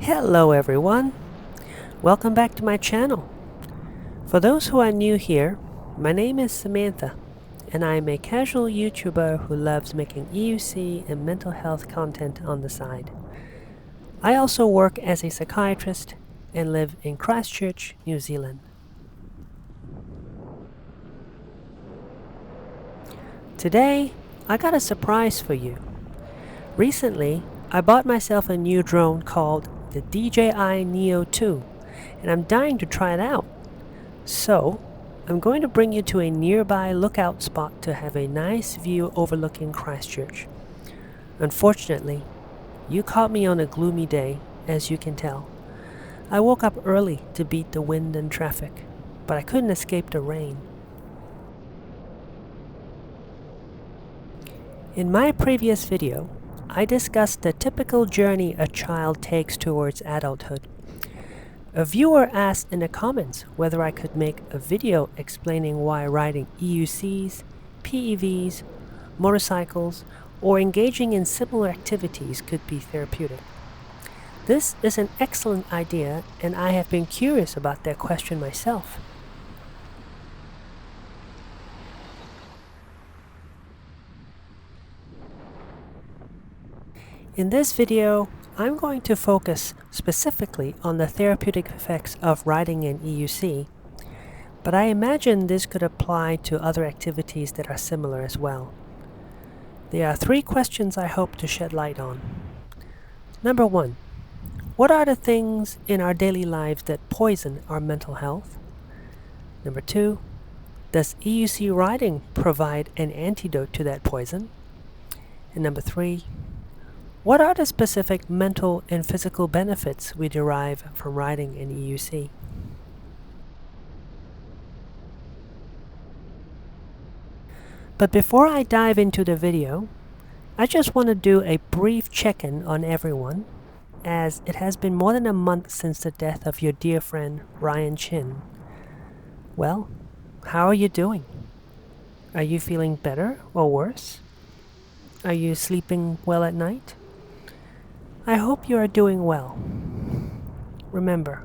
Hello everyone, welcome back to my channel. For those who are new here, my name is Samantha and I am a casual YouTuber who loves making EUC and mental health content on the side. I also work as a psychiatrist and live in Christchurch, New Zealand. Today, I got a surprise for you. Recently, I bought myself a new drone called the DJI Neo 2 and I'm dying to try it out. So, I'm going to bring you to a nearby lookout spot to have a nice view overlooking Christchurch. Unfortunately, you caught me on a gloomy day, as you can tell. I woke up early to beat the wind and traffic, but I couldn't escape the rain. In my previous video, I discussed the typical journey a child takes towards adulthood. A viewer asked in the comments whether I could make a video explaining why riding EUCs, PEVs, motorcycles, or engaging in similar activities could be therapeutic. This is an excellent idea, and I have been curious about that question myself. In this video, I'm going to focus specifically on the therapeutic effects of riding an EUC, but I imagine this could apply to other activities that are similar as well. There are 3 questions I hope to shed light on. Number 1. What are the things in our daily lives that poison our mental health? Number 2. Does EUC riding provide an antidote to that poison? And number 3. What are the specific mental and physical benefits we derive from riding an EUC? But before I dive into the video, I just want to do a brief check-in on everyone, as it has been more than a month since the death of your dear friend Ryan Chin. Well, how are you doing? Are you feeling better or worse? Are you sleeping well at night? I hope you are doing well. Remember,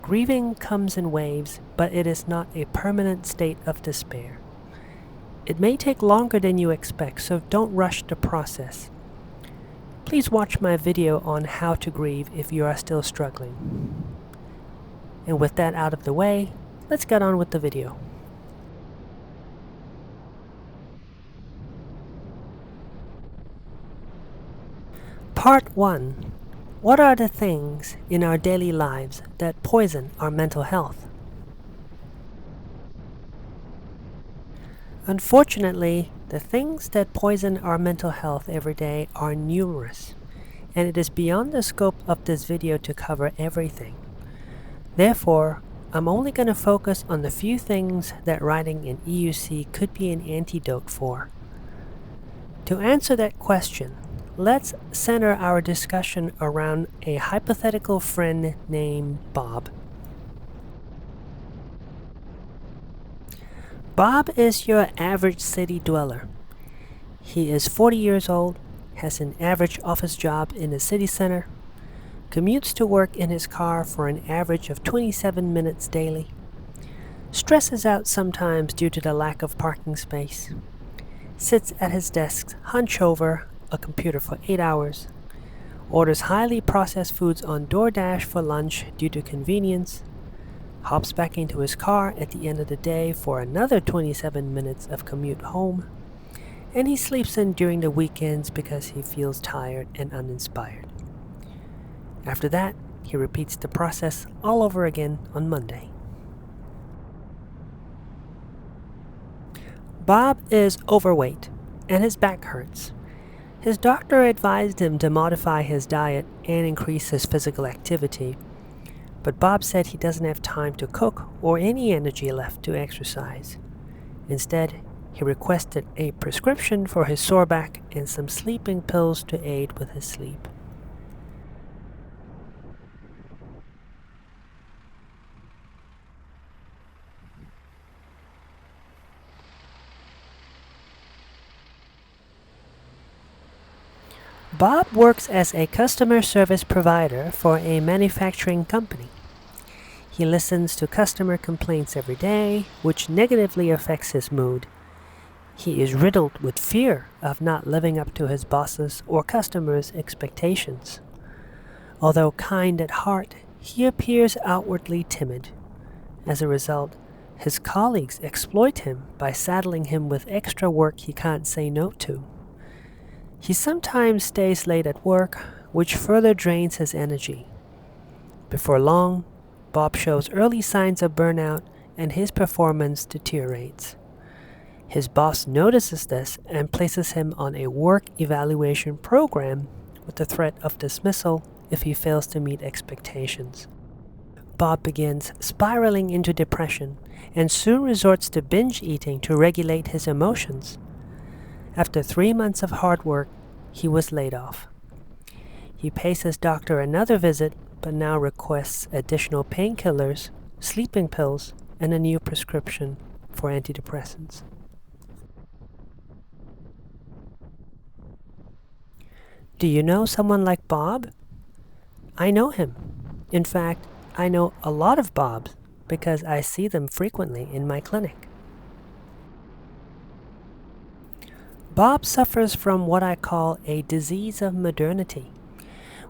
grieving comes in waves, but it is not a permanent state of despair. It may take longer than you expect, so don't rush the process. Please watch my video on how to grieve if you are still struggling. And with that out of the way, let's get on with the video. Part 1. What are the things in our daily lives that poison our mental health? Unfortunately, the things that poison our mental health every day are numerous, and it is beyond the scope of this video to cover everything. Therefore, I'm only going to focus on the few things that riding an EUC could be an antidote for. To answer that question, let's center our discussion around a hypothetical friend named Bob. Bob is your average city dweller. He is 40 years old, has an average office job in the city center, commutes to work in his car for an average of 27 minutes daily, stresses out sometimes due to the lack of parking space, sits at his desk hunched over a computer for 8 hours, orders highly processed foods on DoorDash for lunch due to convenience, hops back into his car at the end of the day for another 27 minutes of commute home, and he sleeps in during the weekends because he feels tired and uninspired. After that, he repeats the process all over again on Monday. Bob is overweight, and his back hurts. His doctor advised him to modify his diet and increase his physical activity, but Bob said he doesn't have time to cook or any energy left to exercise. Instead, he requested a prescription for his sore back and some sleeping pills to aid with his sleep. Bob works as a customer service provider for a manufacturing company. He listens to customer complaints every day, which negatively affects his mood. He is riddled with fear of not living up to his boss's or customers' expectations. Although kind at heart, he appears outwardly timid. As a result, his colleagues exploit him by saddling him with extra work he can't say no to. He sometimes stays late at work, which further drains his energy. Before long, Bob shows early signs of burnout and his performance deteriorates. His boss notices this and places him on a work evaluation program with the threat of dismissal if he fails to meet expectations. Bob begins spiraling into depression and soon resorts to binge eating to regulate his emotions. After 3 months of hard work, he was laid off. He pays his doctor another visit, but now requests additional painkillers, sleeping pills, and a new prescription for antidepressants. Do you know someone like Bob? I know him. In fact, I know a lot of Bobs because I see them frequently in my clinic. Bob suffers from what I call a disease of modernity,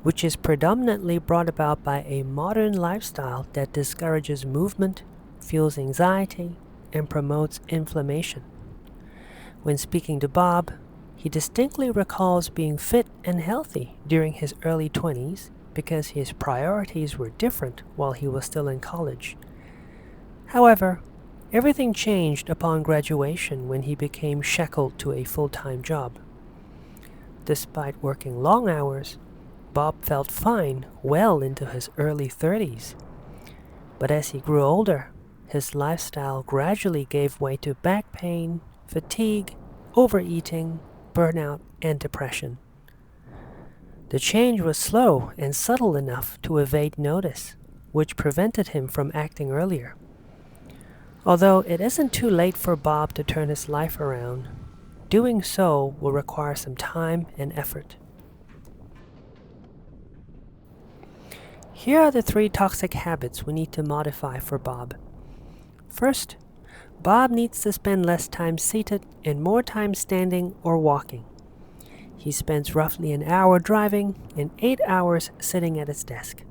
which is predominantly brought about by a modern lifestyle that discourages movement, fuels anxiety, and promotes inflammation. When speaking to Bob, he distinctly recalls being fit and healthy during his early 20s because his priorities were different while he was still in college. However, everything changed upon graduation when he became shackled to a full-time job. Despite working long hours, Bob felt fine well into his early 30s. But as he grew older, his lifestyle gradually gave way to back pain, fatigue, overeating, burnout, and depression. The change was slow and subtle enough to evade notice, which prevented him from acting earlier. Although it isn't too late for Bob to turn his life around, doing so will require some time and effort. Here are the 3 toxic habits we need to modify for Bob. First, Bob needs to spend less time seated and more time standing or walking. He spends roughly an hour driving and 8 hours sitting at his desk.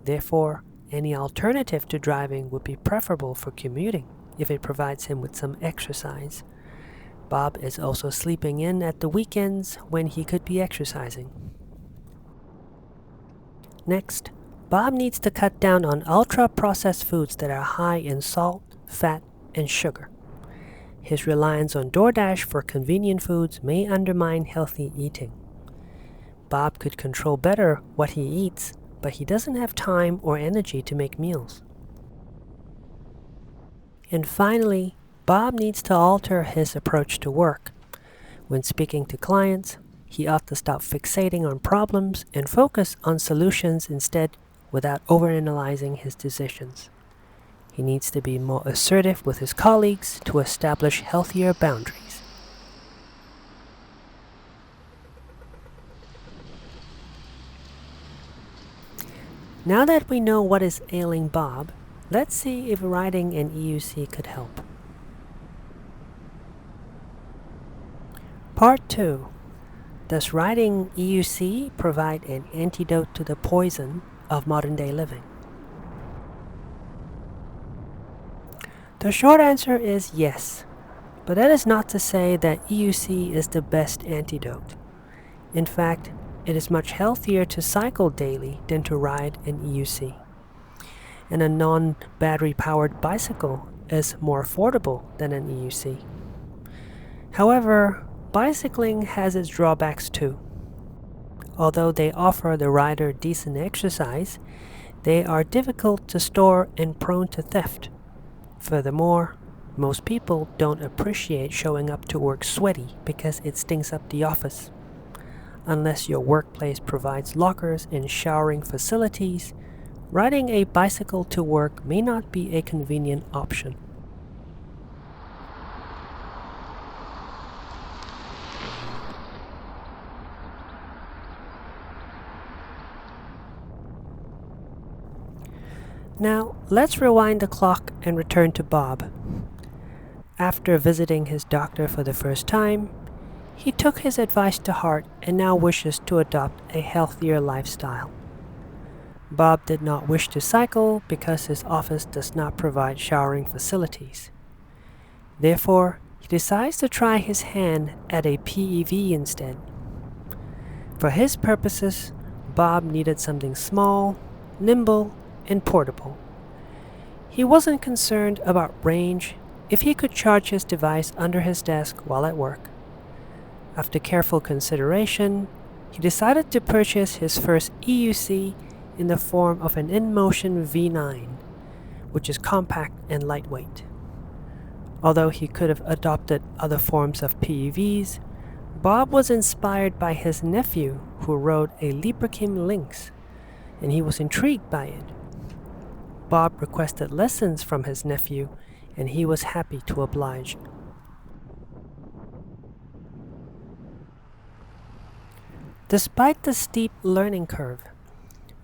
Therefore, any alternative to driving would be preferable for commuting if it provides him with some exercise. Bob is also sleeping in at the weekends when he could be exercising. Next, Bob needs to cut down on ultra-processed foods that are high in salt, fat, and sugar. His reliance on DoorDash for convenient foods may undermine healthy eating. Bob could control better what he eats, but he doesn't have time or energy to make meals. And finally, Bob needs to alter his approach to work. When speaking to clients, he ought to stop fixating on problems and focus on solutions instead without overanalyzing his decisions. He needs to be more assertive with his colleagues to establish healthier boundaries. Now that we know what is ailing Bob, let's see if writing an EUC could help. Part 2. Does writing EUC provide an antidote to the poison of modern-day living? The short answer is yes, but that is not to say that EUC is the best antidote. In fact, it is much healthier to cycle daily than to ride an EUC. And a non-battery powered bicycle is more affordable than an EUC. However, bicycling has its drawbacks too. Although they offer the rider decent exercise, they are difficult to store and prone to theft. Furthermore, most people don't appreciate showing up to work sweaty because it stinks up the office. Unless your workplace provides lockers and showering facilities, riding a bicycle to work may not be a convenient option. Now, let's rewind the clock and return to Bob. After visiting his doctor for the first time, he took his advice to heart and now wishes to adopt a healthier lifestyle. Bob did not wish to cycle because his office does not provide showering facilities. Therefore, he decides to try his hand at a PEV instead. For his purposes, Bob needed something small, nimble, and portable. He wasn't concerned about range if he could charge his device under his desk while at work. After careful consideration, he decided to purchase his first EUC in the form of an InMotion V9, which is compact and lightweight. Although he could have adopted other forms of PEVs, Bob was inspired by his nephew who rode a Librakim Lynx, and he was intrigued by it. Bob requested lessons from his nephew, and he was happy to oblige. Despite the steep learning curve,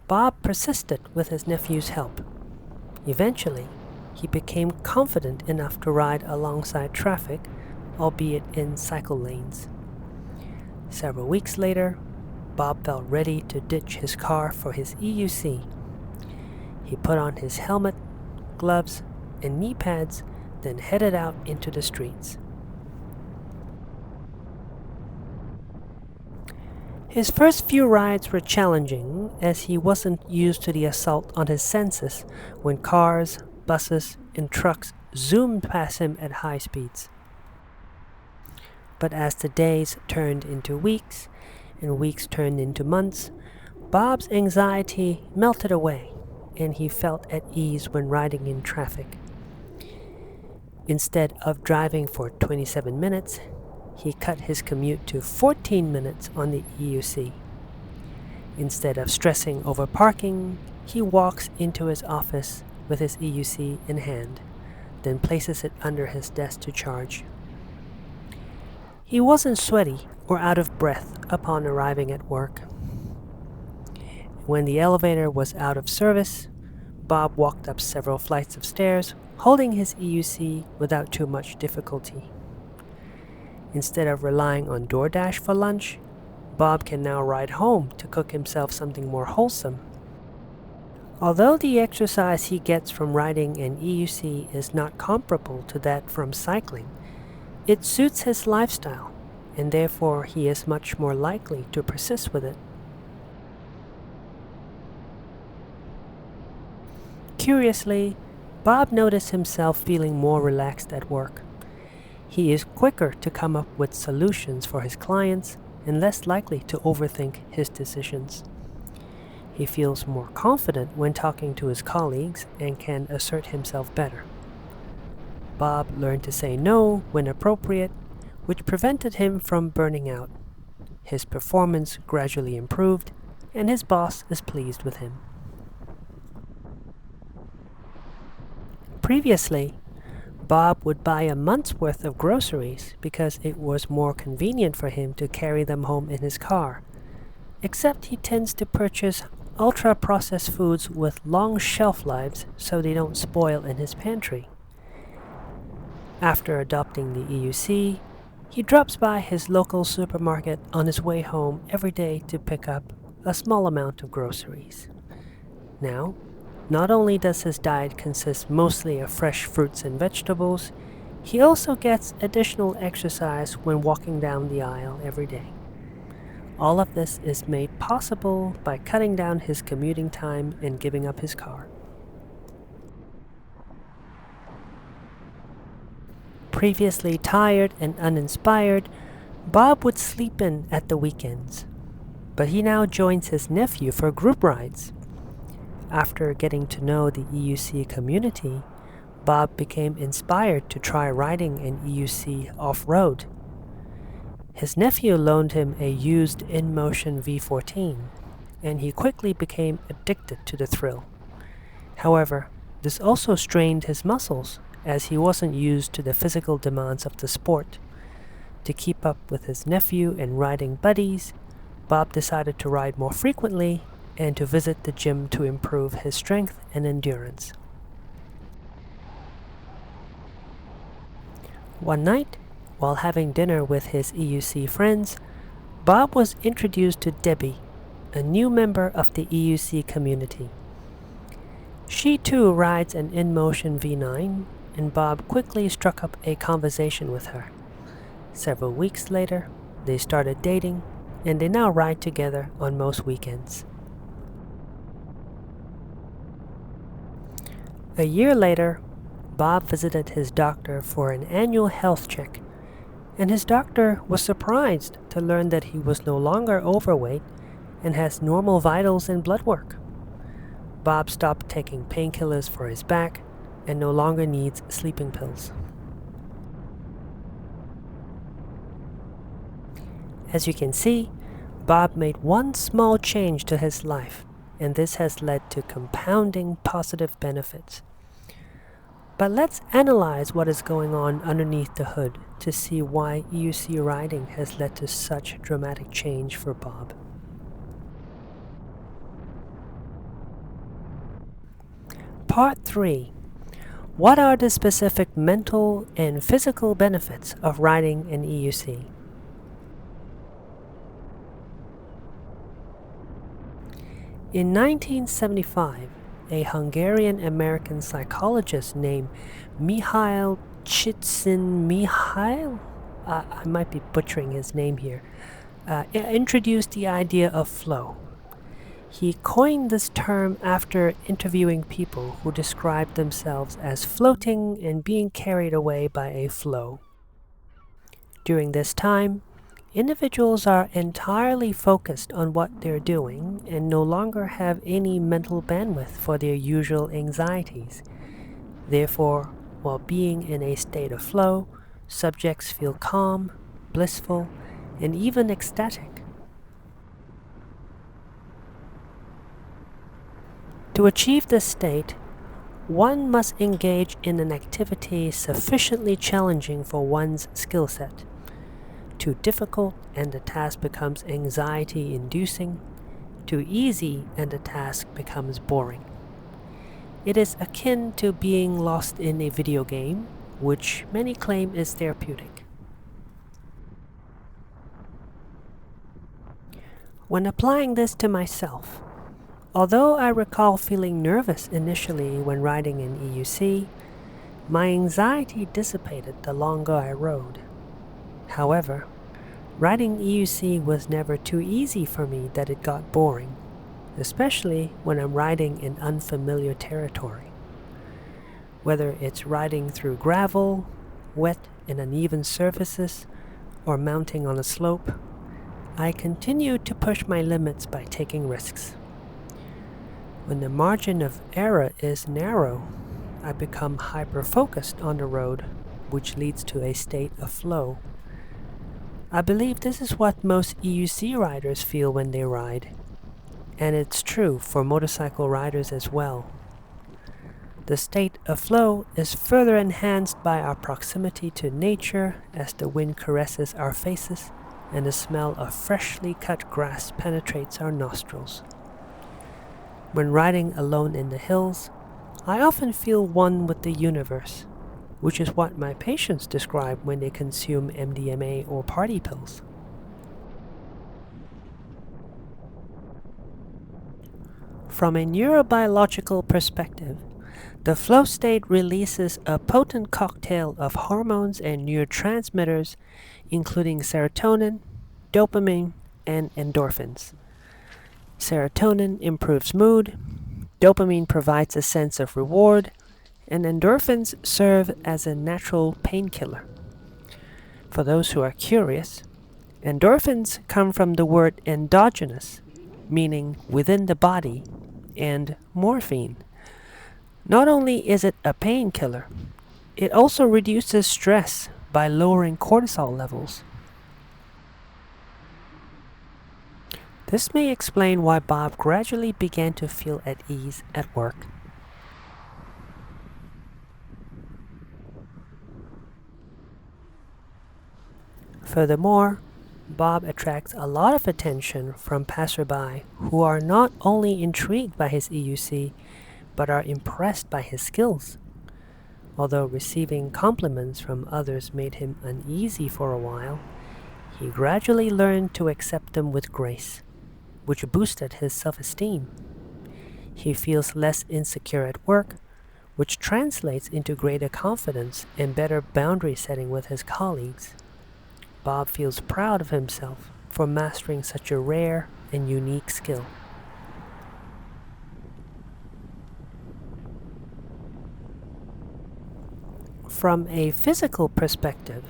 Bob persisted with his nephew's help. Eventually, he became confident enough to ride alongside traffic, albeit in cycle lanes. Several weeks later, Bob felt ready to ditch his car for his EUC. He put on his helmet, gloves, and knee pads, then headed out into the streets. His first few rides were challenging as he wasn't used to the assault on his senses when cars, buses, and trucks zoomed past him at high speeds. But as the days turned into weeks and weeks turned into months, Bob's anxiety melted away and he felt at ease when riding in traffic. Instead of driving for 27 minutes, he cut his commute to 14 minutes on the EUC. Instead of stressing over parking, he walks into his office with his EUC in hand, then places it under his desk to charge. He wasn't sweaty or out of breath upon arriving at work. When the elevator was out of service, Bob walked up several flights of stairs, holding his EUC without too much difficulty. Instead of relying on DoorDash for lunch, Bob can now ride home to cook himself something more wholesome. Although the exercise he gets from riding an EUC is not comparable to that from cycling, it suits his lifestyle, and therefore he is much more likely to persist with it. Curiously, Bob noticed himself feeling more relaxed at work. He is quicker to come up with solutions for his clients and less likely to overthink his decisions. He feels more confident when talking to his colleagues and can assert himself better. Bob learned to say no when appropriate, which prevented him from burning out. His performance gradually improved, and his boss is pleased with him. Previously, Bob would buy a month's worth of groceries because it was more convenient for him to carry them home in his car, except he tends to purchase ultra-processed foods with long shelf lives so they don't spoil in his pantry. After adopting the EUC, he drops by his local supermarket on his way home every day to pick up a small amount of groceries. Now, not only does his diet consist mostly of fresh fruits and vegetables, he also gets additional exercise when walking down the aisle every day. All of this is made possible by cutting down his commuting time and giving up his car. Previously tired and uninspired, Bob would sleep in at the weekends, but he now joins his nephew for group rides. After getting to know the EUC community, Bob became inspired to try riding an EUC off-road. His nephew loaned him a used InMotion V14, and he quickly became addicted to the thrill. However, this also strained his muscles, as he wasn't used to the physical demands of the sport. To keep up with his nephew and riding buddies, Bob decided to ride more frequently and to visit the gym to improve his strength and endurance. One night, while having dinner with his EUC friends, Bob was introduced to Debbie, a new member of the EUC community. She too rides an InMotion V9, and Bob quickly struck up a conversation with her. Several weeks later, they started dating, and they now ride together on most weekends. A year later, Bob visited his doctor for an annual health check, and his doctor was surprised to learn that he was no longer overweight and has normal vitals and blood work. Bob stopped taking painkillers for his back and no longer needs sleeping pills. As you can see, Bob made one small change to his life, and this has led to compounding positive benefits. But let's analyze what is going on underneath the hood to see why EUC riding has led to such dramatic change for Bob. Part 3. What are the specific mental and physical benefits of riding an EUC? In 1975, a Hungarian-American psychologist named Mihail Csikszentmihalyi, I might be butchering his name here, introduced the idea of flow. He coined this term after interviewing people who described themselves as floating and being carried away by a flow. During this time, individuals are entirely focused on what they're doing and no longer have any mental bandwidth for their usual anxieties. Therefore, while being in a state of flow, subjects feel calm, blissful, and even ecstatic. To achieve this state, one must engage in an activity sufficiently challenging for one's skill set. Too difficult and the task becomes anxiety-inducing. Too easy and the task becomes boring. It is akin to being lost in a video game, which many claim is therapeutic. When applying this to myself, although I recall feeling nervous initially when riding an EUC, my anxiety dissipated the longer I rode. However, riding EUC was never too easy for me that it got boring, especially when I'm riding in unfamiliar territory. Whether it's riding through gravel, wet and uneven surfaces, or mounting on a slope, I continue to push my limits by taking risks. When the margin of error is narrow, I become hyper-focused on the road, which leads to a state of flow. I believe this is what most EUC riders feel when they ride, and it's true for motorcycle riders as well. The state of flow is further enhanced by our proximity to nature as the wind caresses our faces and the smell of freshly cut grass penetrates our nostrils. When riding alone in the hills, I often feel one with the universe, which is what my patients describe when they consume MDMA or party pills. From a neurobiological perspective, the flow state releases a potent cocktail of hormones and neurotransmitters, including serotonin, dopamine, and endorphins. Serotonin improves mood, dopamine provides a sense of reward, and endorphins serve as a natural painkiller. For those who are curious, endorphins come from the word endogenous, meaning within the body, and morphine. Not only is it a painkiller, it also reduces stress by lowering cortisol levels. This may explain why Bob gradually began to feel at ease at work. Furthermore, Bob attracts a lot of attention from passerby who are not only intrigued by his EUC, but are impressed by his skills. Although receiving compliments from others made him uneasy for a while, he gradually learned to accept them with grace, which boosted his self-esteem. He feels less insecure at work, which translates into greater confidence and better boundary setting with his colleagues. Bob feels proud of himself for mastering such a rare and unique skill. From a physical perspective,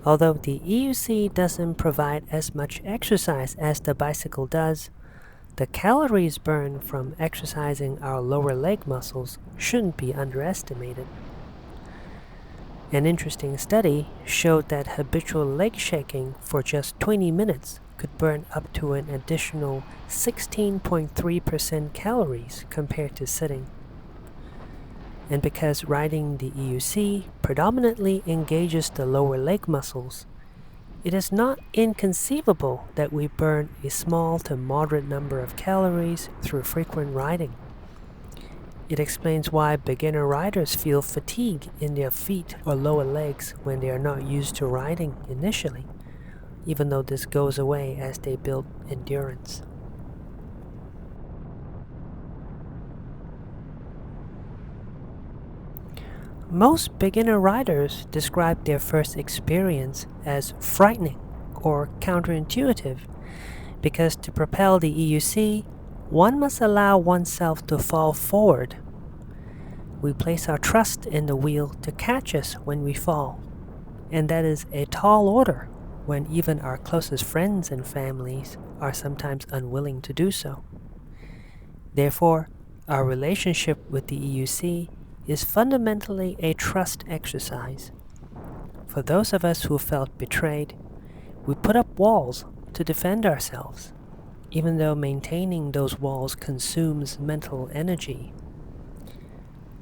although the EUC doesn't provide as much exercise as the bicycle does, the calories burned from exercising our lower leg muscles shouldn't be underestimated. An interesting study showed that habitual leg shaking for just 20 minutes could burn up to an additional 16.3% calories compared to sitting. And because riding the EUC predominantly engages the lower leg muscles, it is not inconceivable that we burn a small to moderate number of calories through frequent riding. It explains why beginner riders feel fatigue in their feet or lower legs when they are not used to riding initially, even though this goes away as they build endurance. Most beginner riders describe their first experience as frightening or counterintuitive because to propel the EUC, one must allow oneself to fall forward. We place our trust in the wheel to catch us when we fall, and that is a tall order when even our closest friends and families are sometimes unwilling to do so. Therefore, our relationship with the EUC is fundamentally a trust exercise. For those of us who felt betrayed, we put up walls to defend ourselves, even though maintaining those walls consumes mental energy.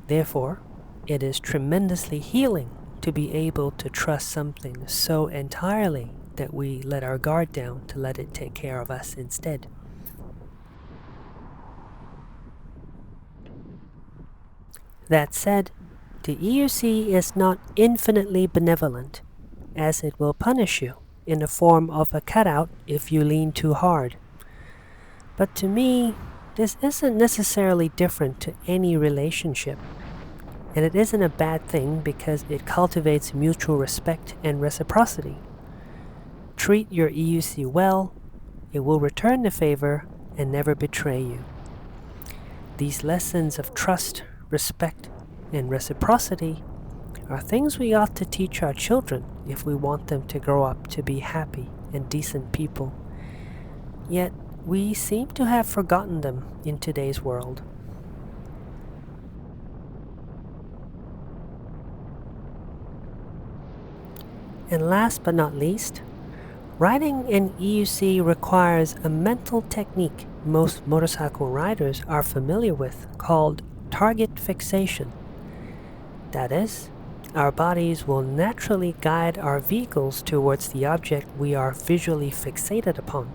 Therefore, it is tremendously healing to be able to trust something so entirely that we let our guard down to let it take care of us instead. That said, the EUC is not infinitely benevolent, as it will punish you in the form of a cutout if you lean too hard. But to me, this isn't necessarily different to any relationship, and it isn't a bad thing because it cultivates mutual respect and reciprocity. Treat your EUC well, it will return the favor and never betray you. These lessons of trust, respect, and reciprocity are things we ought to teach our children if we want them to grow up to be happy and decent people. Yet, we seem to have forgotten them in today's world. And last but not least, riding an EUC requires a mental technique most motorcycle riders are familiar with called target fixation. That is, our bodies will naturally guide our vehicles towards the object we are visually fixated upon.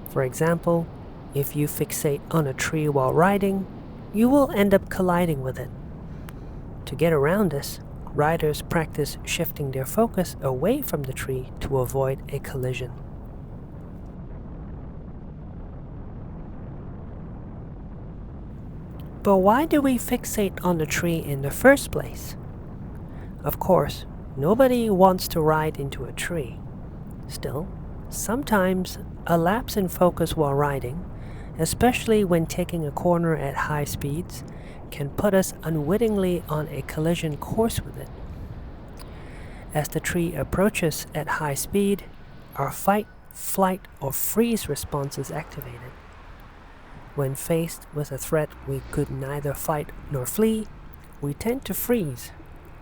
For example, if you fixate on a tree while riding, you will end up colliding with it. To get around this, riders practice shifting their focus away from the tree to avoid a collision. But why do we fixate on the tree in the first place? Of course, nobody wants to ride into a tree. Still, sometimes a lapse in focus while riding, especially when taking a corner at high speeds, can put us unwittingly on a collision course with it. As the tree approaches at high speed, our fight, flight, or freeze response is activated. When faced with a threat we could neither fight nor flee, we tend to freeze,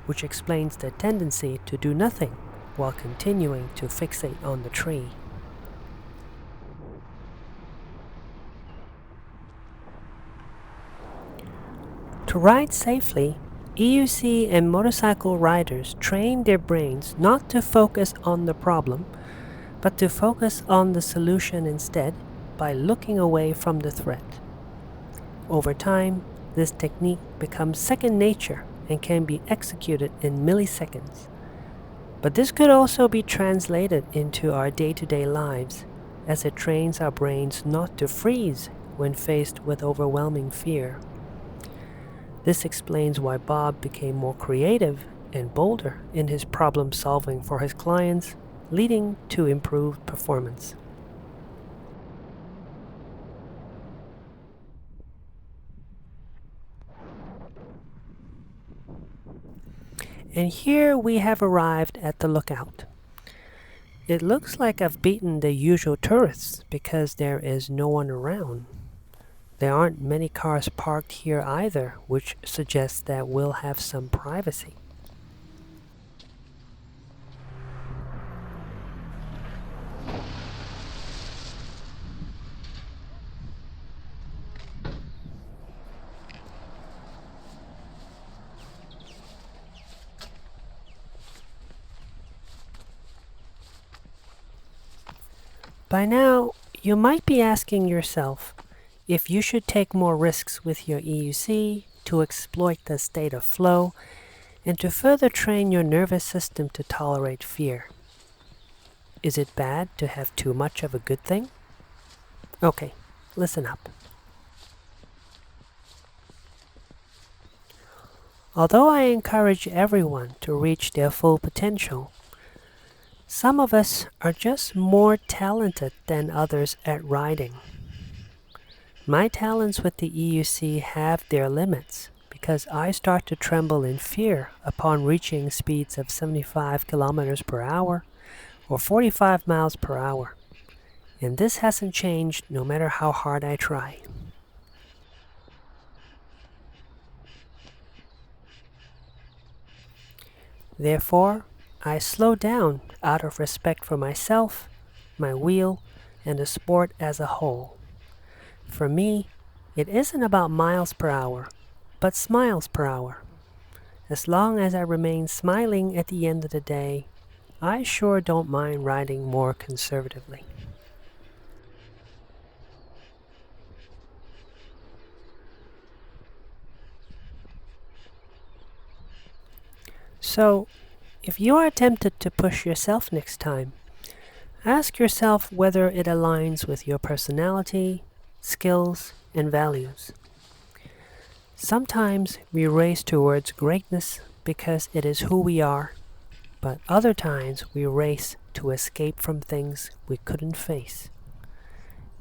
which explains the tendency to do nothing while continuing to fixate on the tree. To ride safely, EUC and motorcycle riders train their brains not to focus on the problem, but to focus on the solution instead by looking away from the threat. Over time, this technique becomes second nature and can be executed in milliseconds. But this could also be translated into our day-to-day lives, as it trains our brains not to freeze when faced with overwhelming fear. This explains why Bob became more creative and bolder in his problem solving for his clients, leading to improved performance. And here we have arrived at the lookout. It looks like I've beaten the usual tourists because there is no one around. There aren't many cars parked here either, which suggests that we'll have some privacy. By now, you might be asking yourself if you should take more risks with your EUC to exploit the state of flow and to further train your nervous system to tolerate fear. Is it bad to have too much of a good thing? Okay, listen up. Although I encourage everyone to reach their full potential, some of us are just more talented than others at riding. My talents with the EUC have their limits because I start to tremble in fear upon reaching speeds of 75 kilometers per hour or 45 miles per hour. And this hasn't changed no matter how hard I try. Therefore, I slow down out of respect for myself, my wheel, and the sport as a whole. For me, it isn't about miles per hour, but smiles per hour. As long as I remain smiling at the end of the day, I sure don't mind riding more conservatively. So, if you are tempted to push yourself next time, ask yourself whether it aligns with your personality, skills, and values. Sometimes we race towards greatness because it is who we are, but other times we race to escape from things we couldn't face.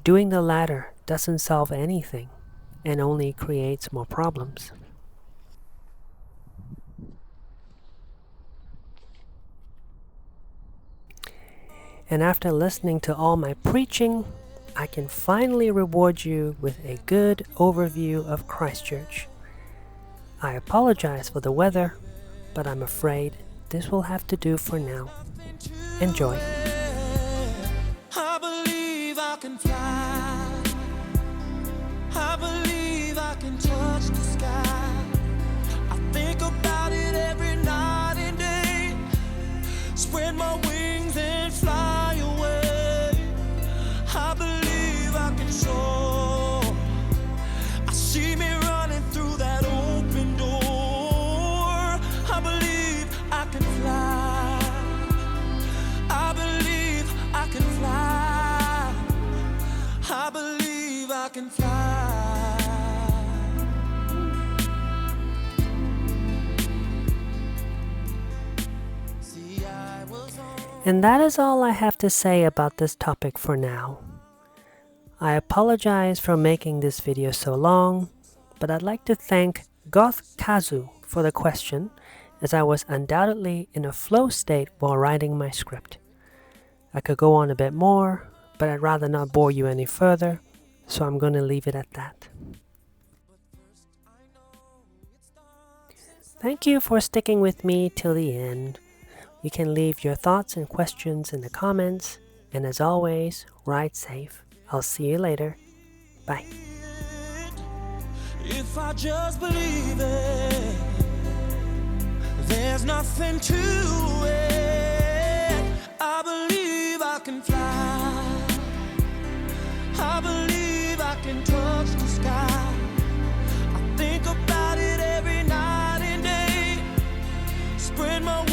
Doing the latter doesn't solve anything and only creates more problems. And after listening to all my preaching, I can finally reward you with a good overview of Christchurch. I apologize for the weather, but I'm afraid this will have to do for now. Enjoy. I believe I can fly. I believe I can touch the sky. I think about it every night and day. Spread my wings and fly away. I believe I can soar. I see me running through that open door. I believe I can fly. I believe I can fly. I believe I can fly. See, I was on. And that is all I have to say about this topic for now. I apologize for making this video so long, but I'd like to thank Goth Kazu for the question, as I was undoubtedly in a flow state while writing my script. I could go on a bit more, but I'd rather not bore you any further, so I'm going to leave it at that. Thank you for sticking with me till the end. You can leave your thoughts and questions in the comments, and as always, ride safe. I'll see you later. Bye. If I just believe it, there's nothing to it. I believe I can fly. I believe I can touch the sky. I think about it every night and day. Spread my